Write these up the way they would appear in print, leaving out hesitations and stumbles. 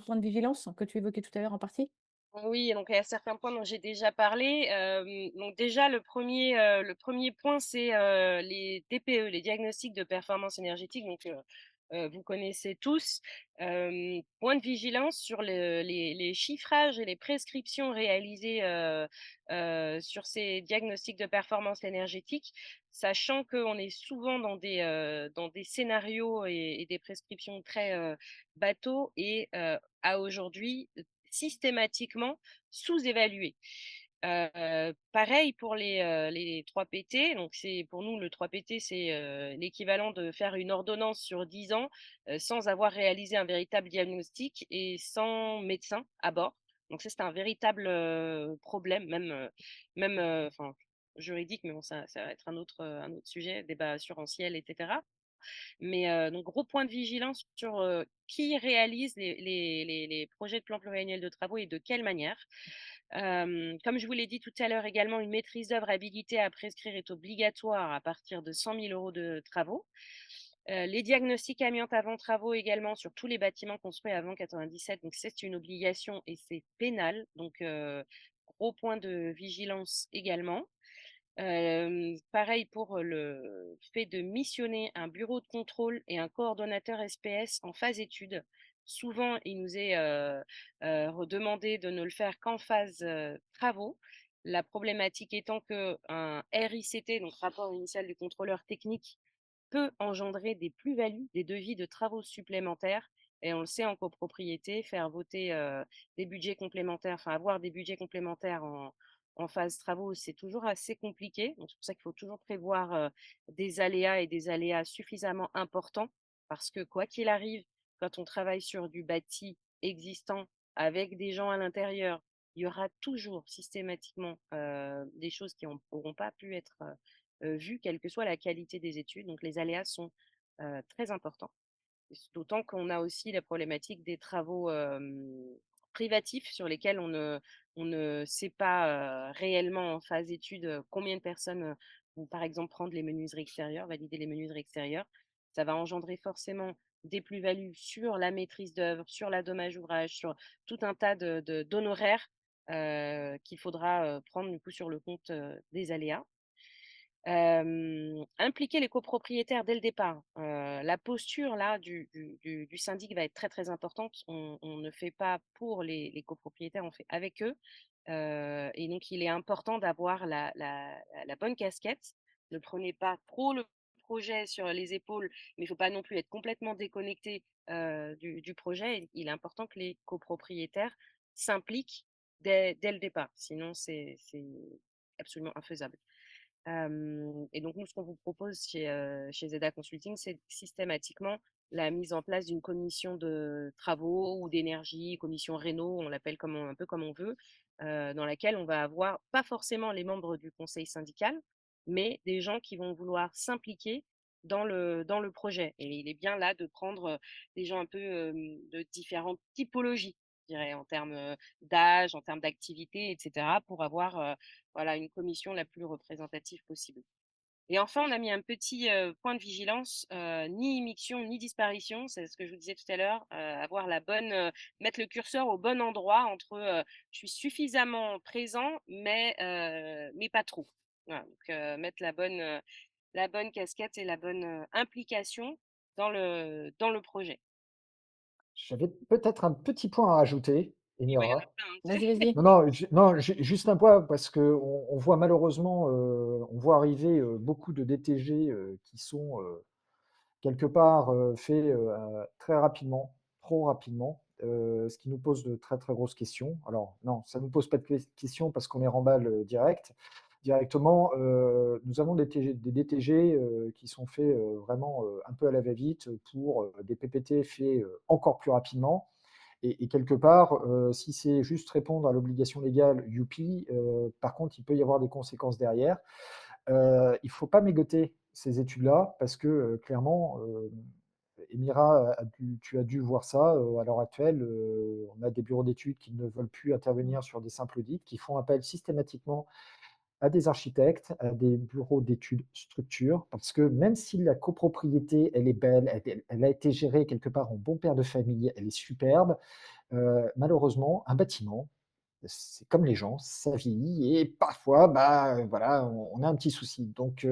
point de vigilance que tu évoquais tout à l'heure en partie? Oui, donc il y a certains points dont j'ai déjà parlé. Donc déjà le 1er point, c'est, les DPE, les diagnostics de performance énergétique. Donc vous connaissez tous. Point de vigilance sur les chiffrages et les prescriptions réalisées, sur ces diagnostics de performance énergétique, sachant qu'on est souvent dans des scénarios et des prescriptions très, bateaux et à aujourd'hui systématiquement sous-évalué. Pareil pour les 3 PT, donc c'est pour nous le 3 PT, c'est, l'équivalent de faire une ordonnance sur 10 ans, sans avoir réalisé un véritable diagnostic et sans médecin à bord. Donc ça, c'est un véritable, problème enfin juridique, mais bon ça va être un autre sujet, débat assurantiel et cetera. Mais donc gros point de vigilance sur, qui réalise les projets de plan pluriannuel de travaux et de quelle manière. Comme je vous l'ai dit tout à l'heure également, une maîtrise d'œuvre habilitée à prescrire est obligatoire à partir de 100 000 € de travaux. Les diagnostics amiante avant travaux également sur tous les bâtiments construits avant 97, donc c'est une obligation et c'est pénal, donc gros point de vigilance également. Pareil pour le fait de missionner un bureau de contrôle et un coordonnateur SPS en phase étude. Souvent, il nous est redemandé de ne le faire qu'en phase travaux. La problématique étant qu'un RICT, donc rapport initial du contrôleur technique, peut engendrer des plus-values, des devis de travaux supplémentaires. Et on le sait en copropriété, faire voter des budgets complémentaires, enfin avoir des budgets complémentaires en phase travaux, c'est toujours assez compliqué. Donc c'est pour ça qu'il faut toujours prévoir des aléas et des aléas suffisamment importants. Parce que quoi qu'il arrive, quand on travaille sur du bâti existant avec des gens à l'intérieur, il y aura toujours systématiquement des choses qui n'auront pas pu être vues, quelle que soit la qualité des études. Donc les aléas sont très importants. D'autant qu'on a aussi la problématique des travaux privatifs sur lesquels on ne sait pas réellement en phase étude combien de personnes vont par exemple prendre les menuiseries extérieures, valider les menuiseries extérieures. Ça va engendrer forcément des plus-values sur la maîtrise d'œuvre, sur la dommage ouvrage, sur tout un tas d'honoraires qu'il faudra prendre du coup sur le compte des aléas. Impliquer les copropriétaires dès le départ. La posture là du syndic va être très, très importante. On ne fait pas pour les copropriétaires, on fait avec eux. Et donc il est important d'avoir la bonne casquette. Ne prenez pas trop le projet sur les épaules, mais il ne faut pas non plus être complètement déconnecté, du projet. Il est important que les copropriétaires s'impliquent dès le départ, sinon c'est absolument infaisable. Et donc nous, ce qu'on vous propose chez Zeda Consulting, c'est systématiquement la mise en place d'une commission de travaux ou d'énergie, commission réno, on l'appelle un peu comme on veut, dans laquelle on va avoir pas forcément les membres du conseil syndical, mais des gens qui vont vouloir s'impliquer dans le projet. Et il est bien là de prendre des gens un peu de différentes typologies, je dirais, en termes d'âge, en termes d'activité, etc., pour avoir voilà, une commission la plus représentative possible. Et enfin, on a mis un petit point de vigilance, ni immixtion ni disparition, c'est ce que je vous disais tout à l'heure, avoir mettre le curseur au bon endroit entre je suis suffisamment présent, mais pas trop. Voilà, donc mettre la bonne casquette et la bonne implication dans le projet. J'avais peut-être un petit point à rajouter, Et ouais, il y en a Émira. plein, hein. Vas-y, vas-y. Non, juste un point parce qu'on voit malheureusement, on voit arriver, beaucoup de DTG, qui sont, quelque part, faits, très rapidement, trop rapidement, ce qui nous pose de très, très grosses questions. Alors non, ça ne nous pose pas de questions parce qu'on les remballe, directement. Nous avons des DTG, qui sont faits, vraiment, un peu à la va-vite pour, des PPT faits, encore plus rapidement et quelque part, si c'est juste répondre à l'obligation légale, youpi, par contre, il peut y avoir des conséquences derrière. Il ne faut pas mégoter ces études-là parce que, clairement, Emira tu as dû voir ça, à l'heure actuelle, on a des bureaux d'études qui ne veulent plus intervenir sur des simples audits, qui font appel systématiquement à des architectes, à des bureaux d'études structures, parce que même si la copropriété, elle est belle, elle a été gérée quelque part en bon père de famille, elle est superbe, Malheureusement, un bâtiment, c'est comme les gens, ça vieillit et parfois, bah, voilà, on a un petit souci. Donc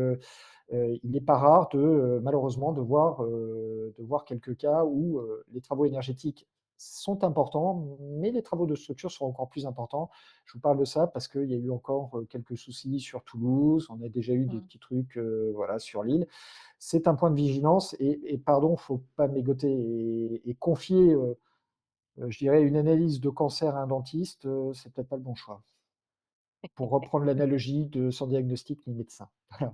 il n'est pas rare de, malheureusement de voir quelques cas où, les travaux énergétiques sont importants, mais les travaux de structure sont encore plus importants. Je vous parle de ça parce qu'il y a eu encore, quelques soucis sur Toulouse, on a déjà eu des Mmh. petits trucs, voilà, sur l'île. C'est un point de vigilance et pardon, faut pas mégoter et confier, je dirais une analyse de cancer à un dentiste, c'est peut-être pas le bon choix. Pour reprendre l'analogie de sans diagnostic ni médecin. Voilà.